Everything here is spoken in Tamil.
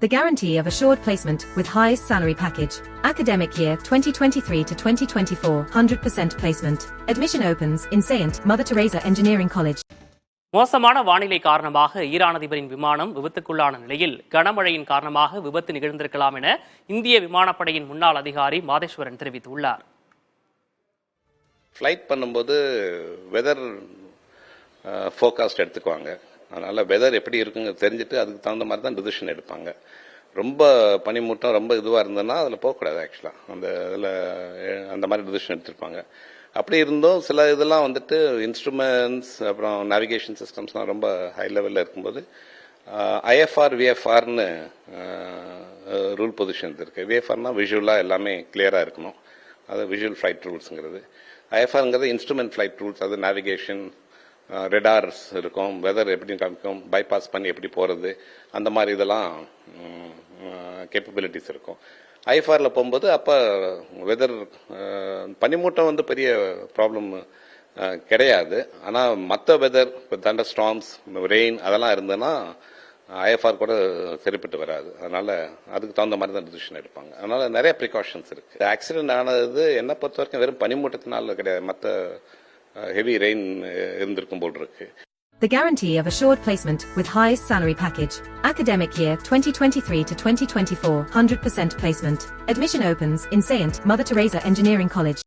The guarantee of assured placement with highest salary package. Academic year 2023 to 2024, 100% placement. Admission opens in Saint Mother Teresa Engineering College. மோசமான வானிலை காரணமாக ஈரான் அதிபரின் விமானம் விபத்துக்குள்ளான நிலையில் கனமழையின் காரணமாக விபத்து நிகழ்ந்திருக்கலாம் என இந்திய விமானப்படையின் முன்னாள் அதிகாரி மாதேஸ்வரன் தெரிவித்துள்ளார். ஃப்ளைட் பண்ணும்போது வெதர் ஃபோர்காஸ்ட் எடுத்துக்குவாங்க. அதனால் வெதர் எப்படி இருக்குங்க தெரிஞ்சுட்டு அதுக்கு தகுந்த மாதிரி தான் டிசிஷன் எடுப்பாங்க. ரொம்ப பனிமூட்டம் ரொம்ப இதுவாக இருந்ததுன்னா அதில் போகக்கூடாது. ஆக்சுவலாக அந்த இதில் அந்த மாதிரி டிசிஷன் எடுத்திருப்பாங்க. அப்படி இருந்தும் சில இதெல்லாம் வந்துட்டு இன்ஸ்ட்ருமெண்ட்ஸ் அப்புறம் நேவிகேஷன் சிஸ்டம்ஸ்லாம் ரொம்ப ஹை லெவலில் இருக்கும்போது ஐஎஃப்ஆர் விஎஃப்ஆர்னு ரூல் பொசிஷன் இருக்குது. விஎஃப்ஆர்னால் விஷுவலாக எல்லாமே கிளியராக இருக்கணும். அது விஷுவல் ஃப்ளைட் ரூல்ஸுங்கிறது. ஐஎஃப்ஆருங்கிறது இன்ஸ்ட்ருமெண்ட் ஃப்ளைட் ரூல்ஸ். அது நேவிகேஷன், ரெடார்ஸ் இருக்கும், வெதர் எப்படி காமிக்கும், பைபாஸ் பண்ணி எப்படி போகிறது, அந்த மாதிரி இதெல்லாம் கேப்பபிலிட்டிஸ் இருக்கும். ஐஎஃப்ஆரில் போகும்போது அப்போ வெதர் பனிமூட்டம் வந்து பெரிய ப்ராப்ளம் கிடையாது. ஆனால் மற்ற வெதர் இப்போ தண்டர் ஸ்டார்ம்ஸ், ரெயின் அதெல்லாம் இருந்ததுன்னா ஐஎஃப்ஆர் கூட சரிப்பட்டு வராது. அதனால் அதுக்கு தகுந்த மாதிரி தான் டிசிஷன் எடுப்பாங்க. அதனால் நிறைய ப்ரிகாஷன்ஸ் இருக்குது. ஆக்சிடென்ட் ஆனது என்னை பொறுத்த வரைக்கும் வெறும் பனிமூட்டத்தினால கிடையாது, மற்ற heavy rain இருந்திருக்கும் போல் இருக்கு. The guarantee of assured placement with highest salary package. Academic year 2023 to 2024, 100% placement. Admission opens in Saint Mother Teresa Engineering College.